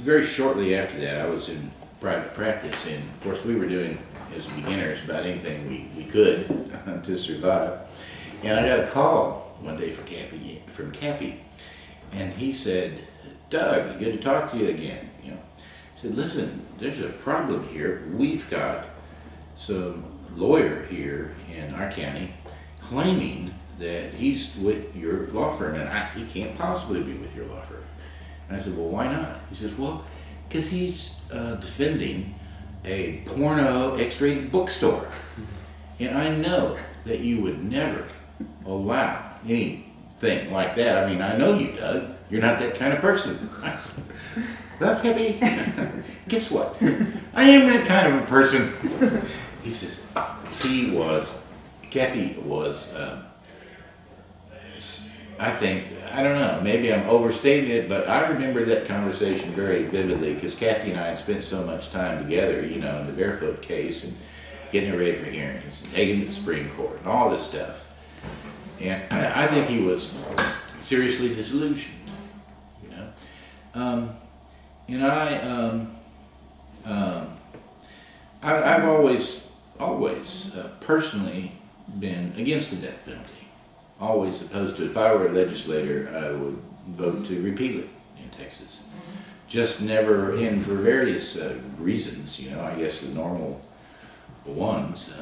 very shortly after that, I was in private practice, and of course we were doing, as beginners, about anything we could to survive. And I got a call one day from Cappy, and he said, "Doug, good to talk to you again." You know, he said, "Listen, there's a problem here. We've got some lawyer here in our county claiming that he's with your law firm, and he can't possibly be with your law firm." And I said, "Well, why not?" He says, "Well, because he's defending a porno X-rated bookstore. And I know that you would never allow anything like that. I mean, I know you, Doug. You're not that kind of person." I said, "Well, Cappy, guess what? I am that kind of a person." He says, Cappy was, I think, I don't know, maybe I'm overstating it, but I remember that conversation very vividly because Cappy and I had spent so much time together, you know, in the Barefoot case and getting it ready for hearings and taking it to the Supreme Court and all this stuff. And I think he was seriously disillusioned, you know. I've always personally been against the death penalty. Always opposed to it. If I were a legislator, I would vote to repeal it in Texas. Just never in for various reasons, you know, I guess the normal ones.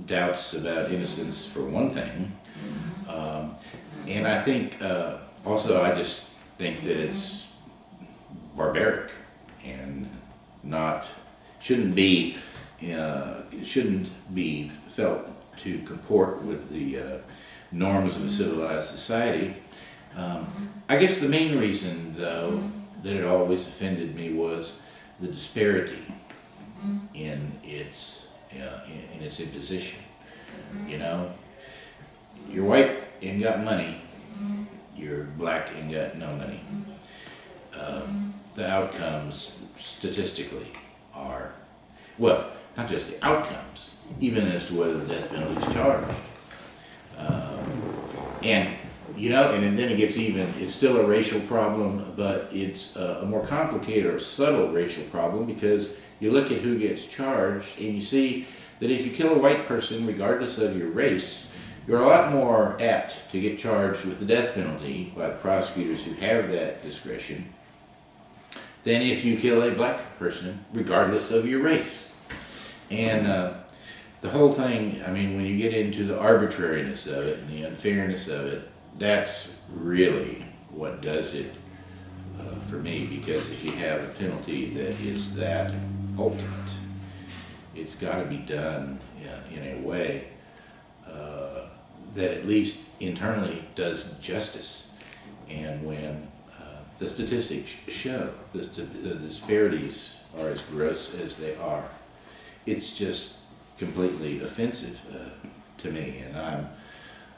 Doubts about innocence for one thing. And I think, also I just think that it's barbaric and shouldn't be felt to comport with the norms of a civilized society. I guess the main reason, though, that it always offended me was the disparity in its imposition. You know, you're white and got money, you're black and got no money. The outcomes statistically are, well, not just the outcomes, even as to whether the death penalty is charged. And, you know, and then it gets even, it's still a racial problem, but it's a more complicated or subtle racial problem because you look at who gets charged and you see that if you kill a white person, regardless of your race, you're a lot more apt to get charged with the death penalty by the prosecutors who have that discretion than if you kill a black person, regardless of your race. And the whole thing, I mean, when you get into the arbitrariness of it and the unfairness of it, that's really what does it for me, because if you have a penalty that is that ultimate, it's got to be done in a way that at least internally does justice. And when the statistics show the disparities are as gross as they are, it's just completely offensive to me. And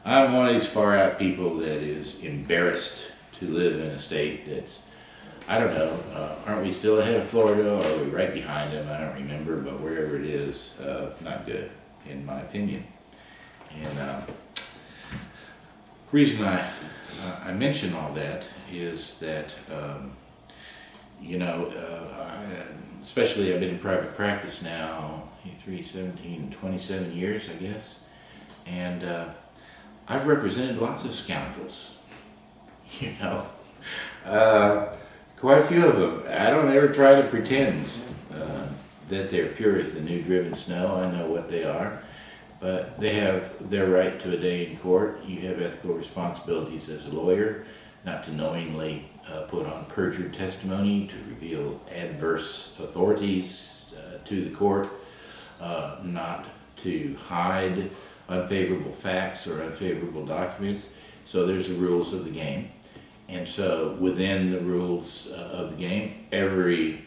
I'm one of these far out people that is embarrassed to live in a state that's, I don't know, aren't we still ahead of Florida, or are we right behind them? I don't remember, but wherever it is, not good, in my opinion. And reason I mention all that is that, you know, especially I've been in private practice now, 27 years, I guess, and I've represented lots of scoundrels, you know, quite a few of them. I don't ever try to pretend that they're pure as the new driven snow. I know what they are, but they have their right to a day in court. You have ethical responsibilities as a lawyer, not to knowingly put on perjured testimony, to reveal adverse authorities to the court, not to hide unfavorable facts or unfavorable documents. So there's the rules of the game. And so within the rules of the game, every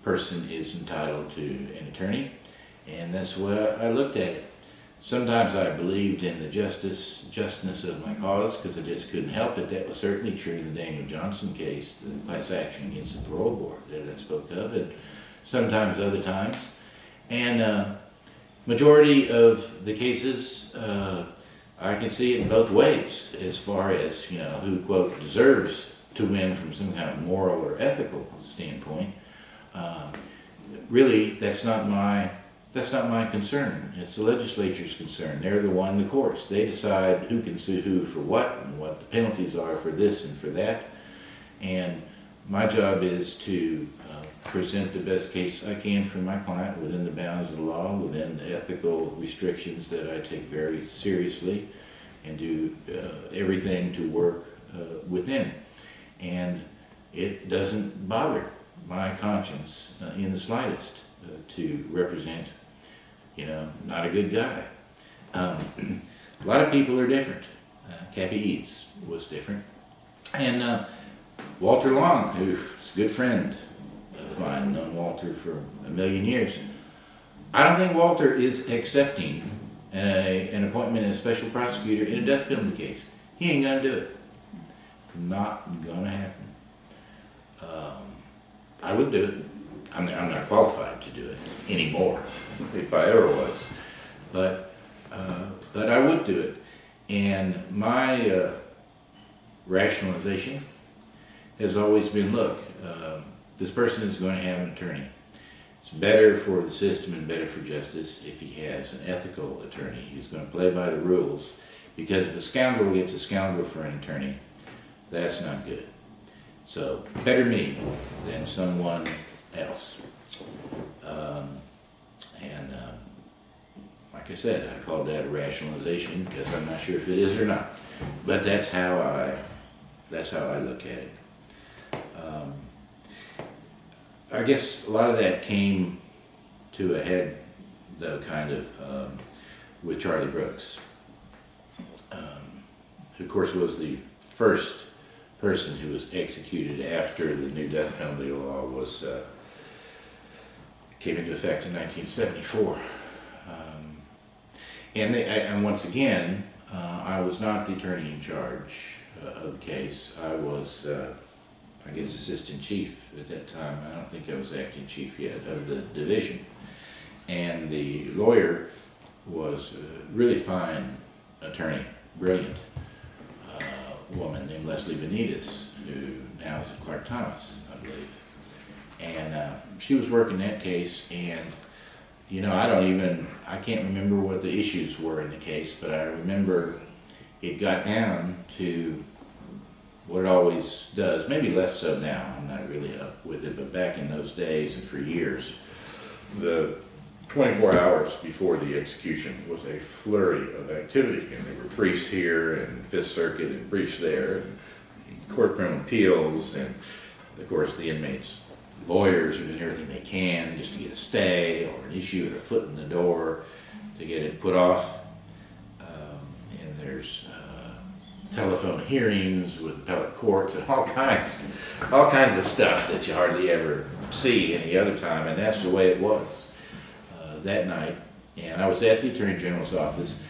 person is entitled to an attorney. And that's the way I looked at it. Sometimes I believed in the justness of my cause because I just couldn't help it. That was certainly true in the Daniel Johnson case, the class action against the parole board that I spoke of, and sometimes other times. And majority of the cases, I can see it in both ways as far as, you know, who, quote, deserves to win from some kind of moral or ethical standpoint. Really, that's not my concern. It's the legislature's concern. They're the courts. They decide who can sue who for what and what the penalties are for this and for that. And my job is to present the best case I can for my client within the bounds of the law, within the ethical restrictions that I take very seriously, and do everything to work within. And it doesn't bother my conscience in the slightest to represent, not a good guy. A lot of people are different. Cappy Eads was different. And Walter Long, who's a good friend of mine, known Walter for a million years. I don't think Walter is accepting an appointment as special prosecutor in a death penalty case. He ain't gonna do it. Not gonna happen. I would do it. I'm not qualified to do it anymore, if I ever was. But I would do it. And my rationalization has always been, look, this person is going to have an attorney. It's better for the system and better for justice if he has an ethical attorney who's going to play by the rules. Because if a scoundrel gets a scoundrel for an attorney, that's not good. So, better me than someone else. Like I said, I called that a rationalization because I'm not sure if it is or not. But that's how I look at it. I guess a lot of that came to a head, though, kind of, with Charlie Brooks, who, of course, was the first person who was executed after the new death penalty law came into effect in 1974. And once again, I was not the attorney in charge of the case. I was, I guess, assistant chief at that time. I don't think I was acting chief yet of the division. And the lawyer was a really fine attorney, brilliant woman named Leslie Benitez, who now is at Clark Thomas, I believe. And she was working that case, and I can't remember what the issues were in the case, but I remember it got down to what it always does, maybe less so now, I'm not really up with it, but back in those days and for years, the 24 hours before the execution was a flurry of activity, and there were briefs here and Fifth Circuit and briefs there, and court of criminal appeals, and of course the inmates' lawyers are doing everything they can just to get a stay or an issue or a foot in the door to get it put off. And there's telephone hearings with appellate courts and all kinds of stuff that you hardly ever see any other time, and that's the way it was that night. And I was at the Attorney General's office.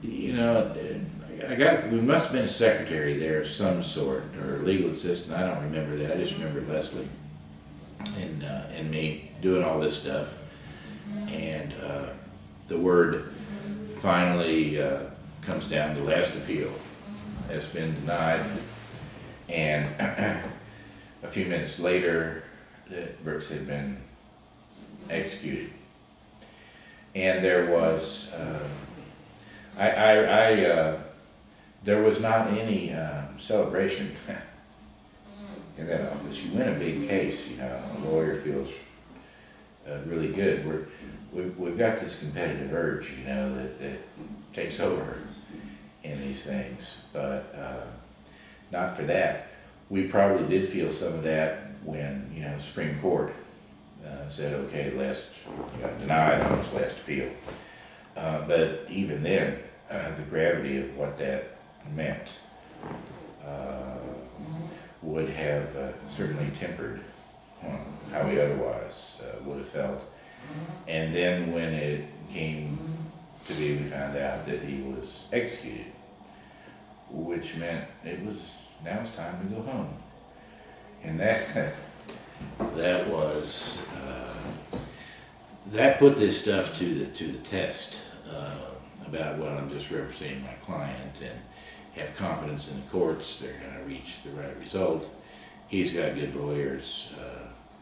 We must have been a secretary there of some sort, or a legal assistant, I don't remember that, I just remember Leslie and me doing all this stuff. And the word finally comes down, the last appeal has been denied, and a few minutes later, Brooks had been executed. And there was, there was not any celebration in that office. You win a big case, a lawyer feels really good. We've got this competitive urge, that takes over in these things, but not for that. We probably did feel some of that when, Supreme Court said, okay, denied on this last appeal. But even then, the gravity of what that meant would have certainly tempered how we otherwise would have felt. And then when it came to be, we found out that he was executed, which meant now it's time to go home. And that was that put this stuff to the test about, well, I'm just representing my client and have confidence in the courts, they're going to reach the right result. He's got good lawyers,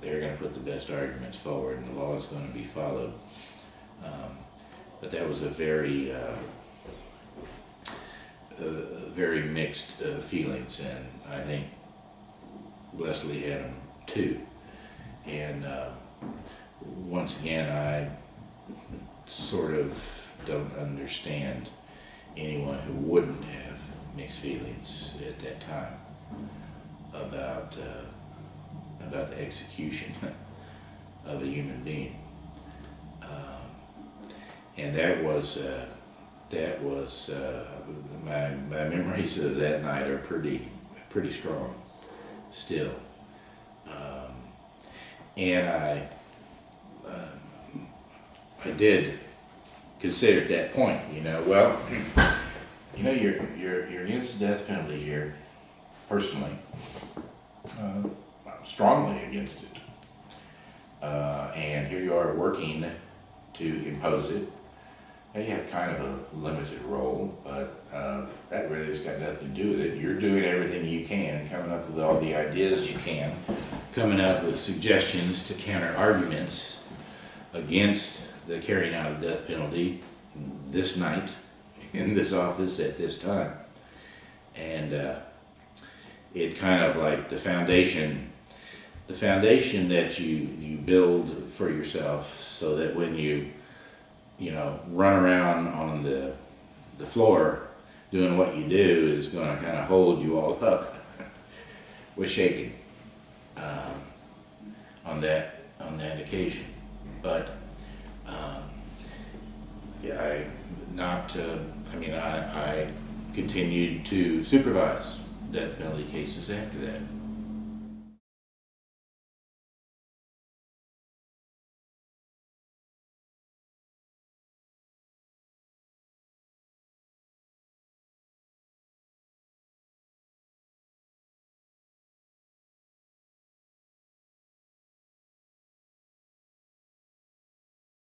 they're going to put the best arguments forward, and the law is going to be followed. But that was a very mixed feelings, and I think Leslie had them too. And once again, I sort of don't understand anyone who wouldn't have mixed feelings at that time about the execution of a human being. And that was my memories of that night are pretty strong still. And I did consider at that point, well, you're against the death penalty here, personally. I'm strongly against it. And here you are working to impose it. Now you have kind of a limited role, but that really has got nothing to do with it. You're doing everything you can, coming up with all the ideas you can, coming up with suggestions to counter arguments against the carrying out of the death penalty this night in this office at this time. And it kind of like the foundation that you build for yourself, so that when you run around on the floor doing what you do is going to kind of hold you all up, was shaken on that occasion. But I continued to supervise death penalty cases after that.